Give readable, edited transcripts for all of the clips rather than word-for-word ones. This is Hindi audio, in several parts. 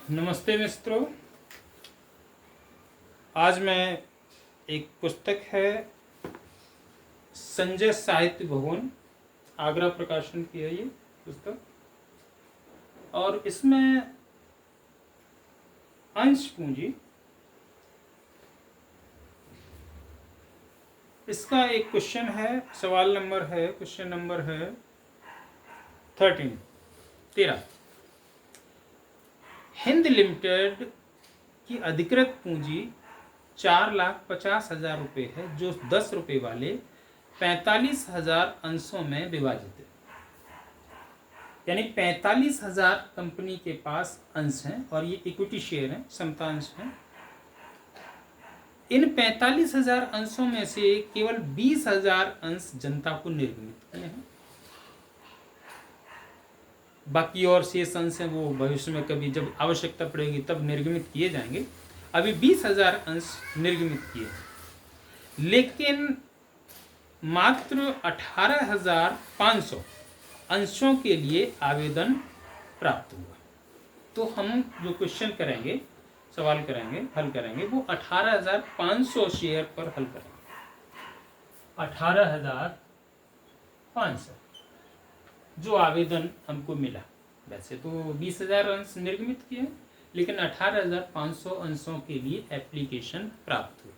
नमस्ते मित्रों। आज मैं एक पुस्तक है संजय साहित्य भवन, आगरा प्रकाशन की है ये पुस्तक, और इसमें अंश पूंजी, इसका एक क्वेश्चन है, क्वेश्चन नंबर है 13। हिंद लिमिटेड की अधिकृत पूंजी 4,50,000 रुपये है, जो 10 रुपये वाले 45,000 अंशों में विभाजित है। यानी 45,000 कंपनी के पास अंश हैं और ये इक्विटी शेयर हैं, समता अंश हैं। इन 45,000 अंशों में से केवल 20,000 अंश जनता को निर्गमित किए हैं। बाकी और शेष अंश हैं वो भविष्य में कभी जब आवश्यकता पड़ेगी तब निर्गमित किए जाएंगे। अभी 20,000 अंश निर्गमित किए, लेकिन मात्र 18,500 अंशों के लिए आवेदन प्राप्त हुआ। तो हम जो क्वेश्चन करेंगे, सवाल करेंगे, हल करेंगे, वो 18,500 शेयर पर हल करेंगे। 18,500 जो आवेदन हमको मिला। वैसे तो 20,000 अंश निर्गमित किए, लेकिन 18,500 अंशों के लिए एप्लीकेशन प्राप्त हुई।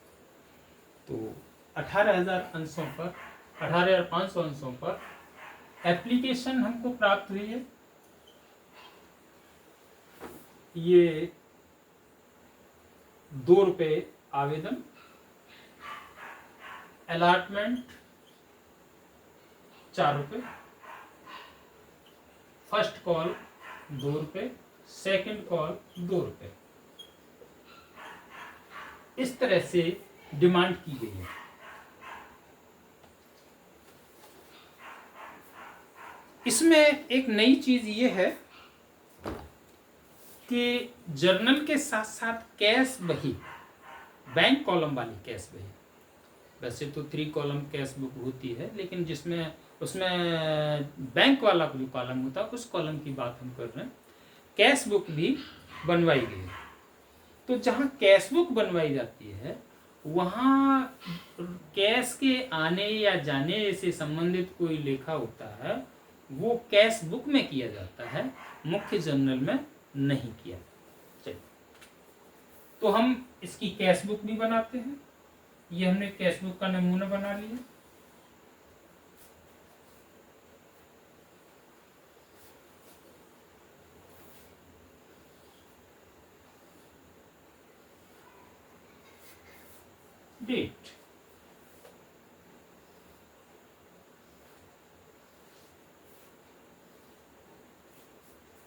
तो 18,500 अंशों पर एप्लीकेशन हमको प्राप्त हुई है। ये 2 रुपये आवेदन, अलॉटमेंट 4 रुपये, फर्स्ट कॉल 2 रुपये, सेकेंड कॉल 2 रुपये, इस तरह से डिमांड की गई है। इसमें एक नई चीज ये है कि जर्नल के साथ साथ कैश बही, बैंक कॉलम वाली कैश बही, वैसे तो 3 कॉलम कैश बुक होती है, लेकिन जिसमें उसमें बैंक वाला जो कॉलम होता है उस कॉलम की बात हम कर रहे हैं। कैश बुक भी बनवाई गई है। तो जहाँ कैश बुक बनवाई जाती है वहाँ कैश के आने या जाने से संबंधित कोई लेखा होता है वो कैश बुक में किया जाता है, मुख्य जर्नल में नहीं किया। चलिए, तो हम इसकी कैश बुक भी बनाते हैं। ये हमने कैश बुक का नमूना बना लिया। डेट,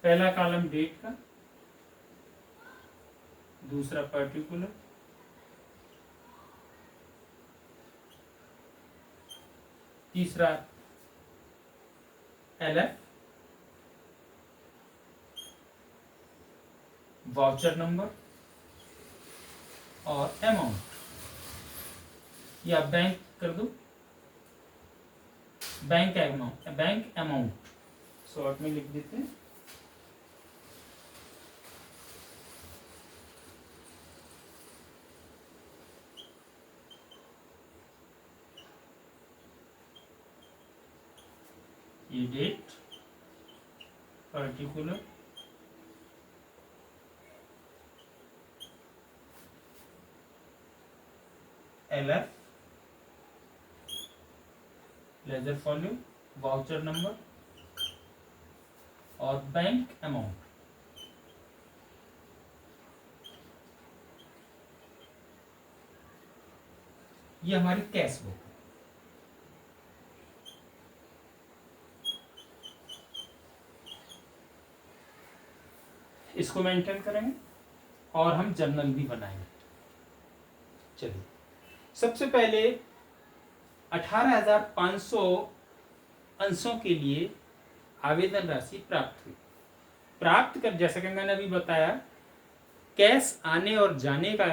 पहला कॉलम डेट का, दूसरा पर्टिकुलर, तीसरा LF, वाउचर नंबर और अमाउंट, या बैंक कर दो, बैंक अमाउंट शॉर्ट में लिख देते हैं। ये date, particular, LF, ledger folio, voucher number और बैंक अमाउंट। ये हमारी कैश बुक है। इसको मेंटेन करेंगे और हम जर्नल भी बनाएंगे। चलिए, सबसे पहले 18,500 अंशों के लिए आवेदन राशि प्राप्त हुई। प्राप्त कर, जैसा कि मैंने अभी बताया, कैश आने और जाने का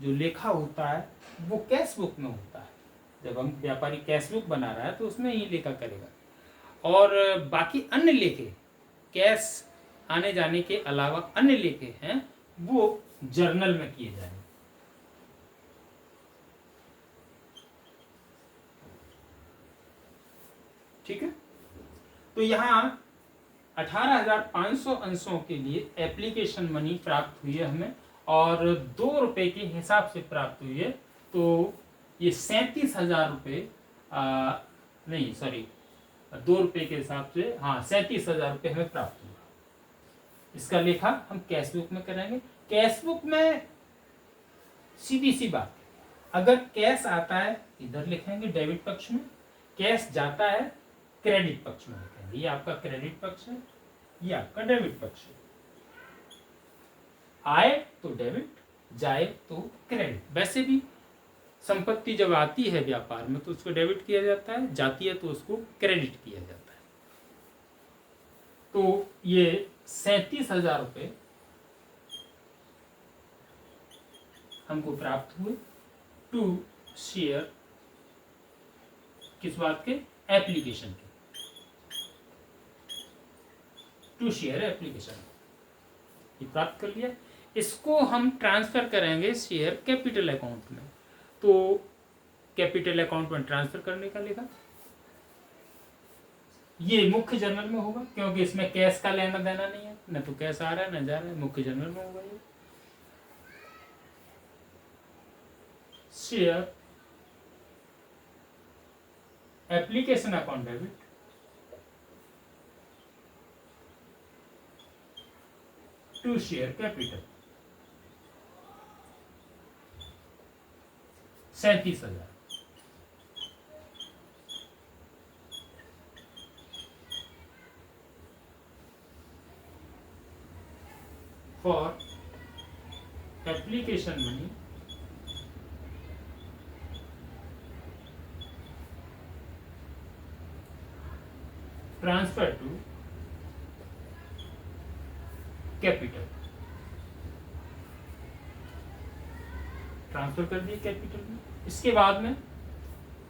जो लेखा होता है वो कैश बुक में होता है। जब हम व्यापारी कैश बुक बना रहा है तो उसमें ही लेखा करेगा, और बाकी अन्य लेखे कैश आने जाने के अलावा अन्य लेखे हैं वो जर्नल में किए जाएंगे। ठीक है, तो यहाँ 18,500 अंशों के लिए एप्लीकेशन मनी प्राप्त हुई है हमें, और 2 रुपए के हिसाब से प्राप्त हुई है। तो ये 37,000 रुपये, नहीं सॉरी, 2 रुपए के हिसाब से, हाँ 37,000 रुपये हमें प्राप्त हुआ। इसका लेखा हम कैशबुक में करेंगे। कैशबुक में सीधी सी बात, अगर कैश आता है इधर लिखेंगे डेबिट पक्ष में, कैश जाता है क्रेडिट पक्ष में लिखेंगे। ये आपका क्रेडिट पक्ष है, ये आपका डेबिट पक्ष है। आए तो डेबिट, जाए तो क्रेडिट। वैसे भी संपत्ति जब आती है व्यापार में तो उसको डेबिट किया जाता है, जाती है तो उसको क्रेडिट किया जाता है। तो ये 37,000 रुपये हमको प्राप्त हुए टू शेयर, किस बात के, एप्लीकेशन के, टू शेयर एप्लीकेशन, ये प्राप्त कर लिया। इसको हम ट्रांसफर करेंगे शेयर कैपिटल अकाउंट में। तो कैपिटल अकाउंट में ट्रांसफर करने का लेखा ये मुख्य जर्नल में होगा, क्योंकि इसमें कैश का लेना देना नहीं है, न तो कैश आ रहा है न जा रहा है, मुख्य जर्नल में होगा ये। Share application account debit to share capital 37,000। For application money transfer to capital, transfer कर दिए कैपिटल में। इसके बाद में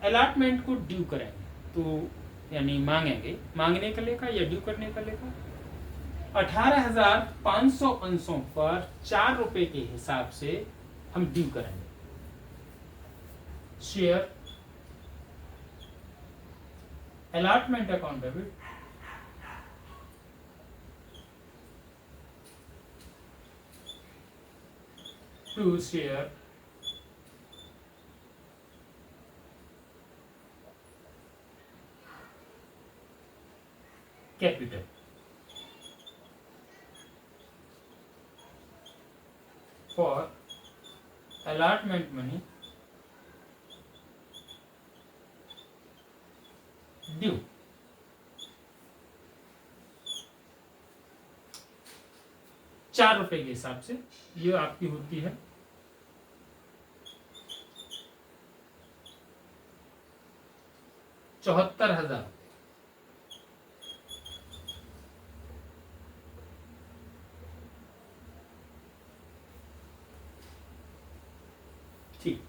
अलॉटमेंट को ड्यू करेंगे, तो यानी मांगेंगे, मांगने का लेखा या ड्यू करने का लेखा। 18,500 अंशों पर 4 रुपए के हिसाब से हम ड्यू करेंगे। Share allotment account debit to share capital for allotment money due. चार रुपए के हिसाब से ये आपकी होती है 74,000। ठीक,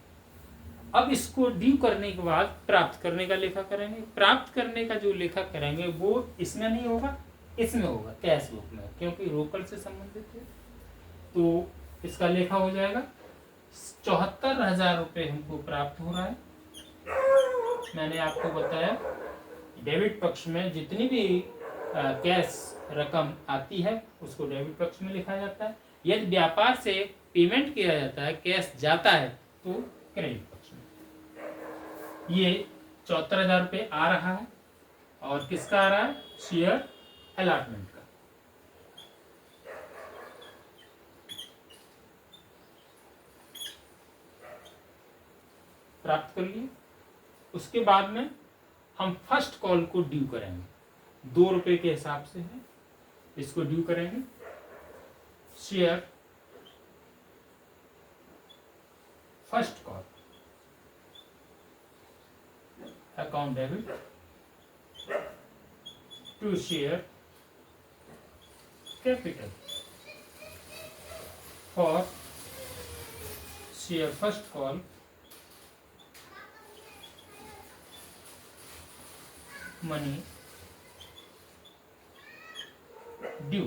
अब इसको ड्यू करने के बाद प्राप्त करने का लेखा करेंगे। प्राप्त करने का जो लेखा करेंगे वो इसमें नहीं होगा, इसमें होगा कैश बुक में, क्योंकि रोकड़ से संबंधित है। तो इसका लेखा हो जाएगा 74,000 रुपये हमको प्राप्त हो रहा है। मैंने आपको बताया डेबिट पक्ष में जितनी भी कैश रकम आती है उसको डेबिट पक्ष में लिखा जाता है। यदि व्यापार से पेमेंट किया जाता है, कैश जाता है, तो क्रेडिट पक्ष में। ये 74,000 रुपये आ रहा है, और किसका आ रहा है, शेयर अलॉटमेंट का। प्राप्त कर लिए। उसके बाद में हम फर्स्ट कॉल को ड्यू करेंगे, 2 रुपए के हिसाब से है, इसको ड्यू करेंगे। Share first call account debit to share capital for share first call money due.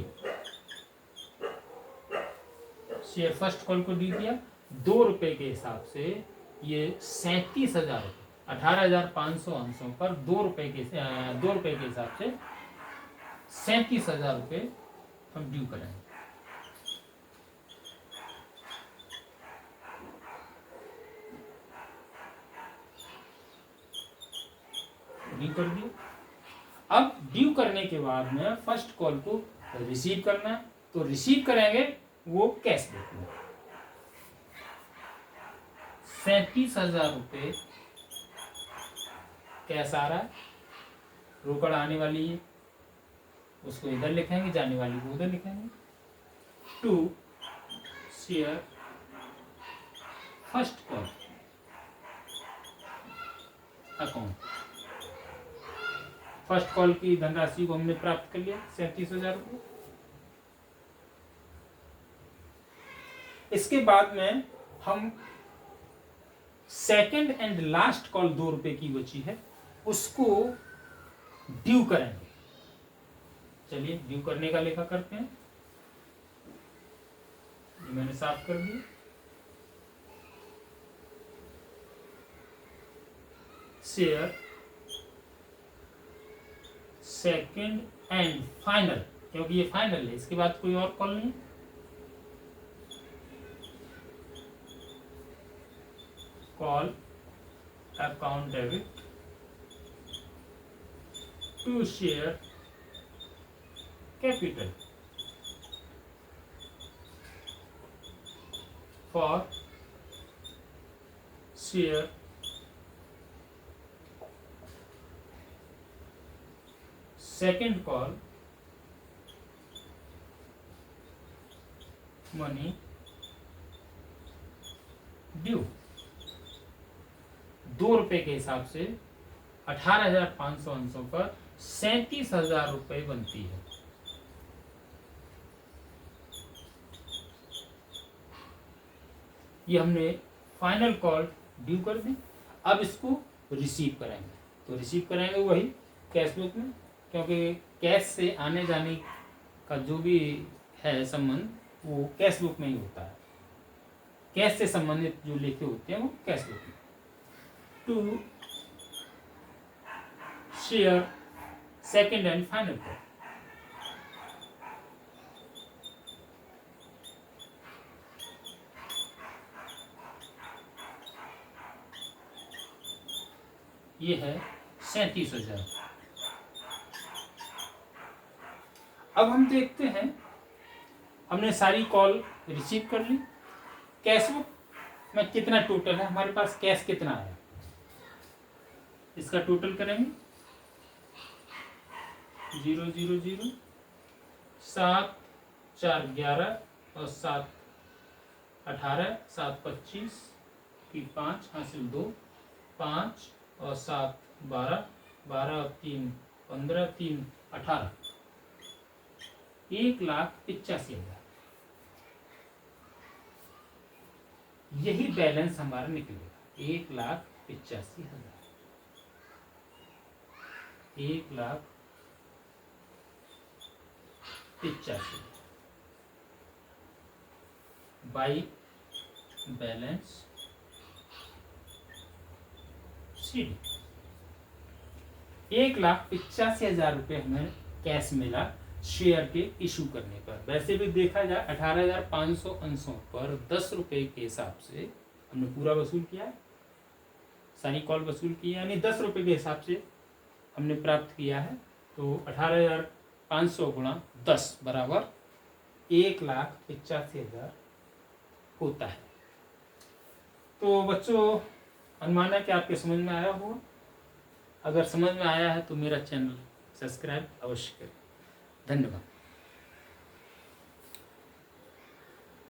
Share first call को ड्यू किया, 2 रुपए के हिसाब से ये 37,000 रुपये, 18,500 अंशों पर 2 रुपए के हिसाब से 37,000 रुपये हम ड्यू करेंगे। ड्यू कर दिया। अब ड्यू करने के बाद में फर्स्ट कॉल को रिसीव करना है, तो रिसीव करेंगे वो कैश बुक में 37,000 रुपये कैश आ रहा है, रोकड़ आने वाली है उसको इधर लिखेंगे, जाने वाली को उधर लिखेंगे। To share first call account, first call की धनराशि को हमने प्राप्त कर लिया 37,000 रुपये। इसके बाद में हम सेकंड एंड लास्ट कॉल 2 रुपए की बची है उसको ड्यू करेंगे। चलिए ड्यू करने का लेखा करते हैं। ये मैंने साफ कर दिया। शेयर सेकंड एंड फाइनल, क्योंकि ये फाइनल है, इसके बाद कोई और कॉल नहीं। Call account debit to share capital for share second call money due. 2 रुपए के हिसाब से 18,500 अंशों पर 37,000 रुपये बनती है। ये हमने फाइनल कॉल ड्यू कर दी। अब इसको रिसीव करेंगे, तो रिसीव करेंगे वही कैश बुक में, क्योंकि कैश से आने जाने का जो भी है संबंध वो कैश बुक में ही होता है। कैश से संबंधित जो लेखे होते हैं वो कैश बुक में। To share second and final call, ये है 37,000। अब हम देखते हैं, हमने सारी कॉल रिसीव कर ली। कैश बुक में कितना टोटल है, हमारे पास कैश कितना है इसका टोटल करेंगे। 0 0 0 7 4 11 और 7 18 7 25 की 5 हासिल 2 5 और 7 12 12 और 3 15 3 18 1,85,000 यही बैलेंस हमारा निकलेगा। 1,85,000 1,85,000 बाई बैलेंस सीडी। 1,85,000 रुपये हमें कैश मिला शेयर के इशू करने पर। वैसे भी देखा जाए 18,500 अंशों पर 10 रुपए के हिसाब से हमने पूरा वसूल किया, सारी कॉल वसूल की, यानी 10 रुपए के हिसाब से हमने प्राप्त किया है। तो 18,500 गुणा 10 बराबर 1,85,000 होता है। तो बच्चों अनुमान है कि आपके समझ में आया होगा। अगर समझ में आया है तो मेरा चैनल सब्सक्राइब अवश्य करें। धन्यवाद।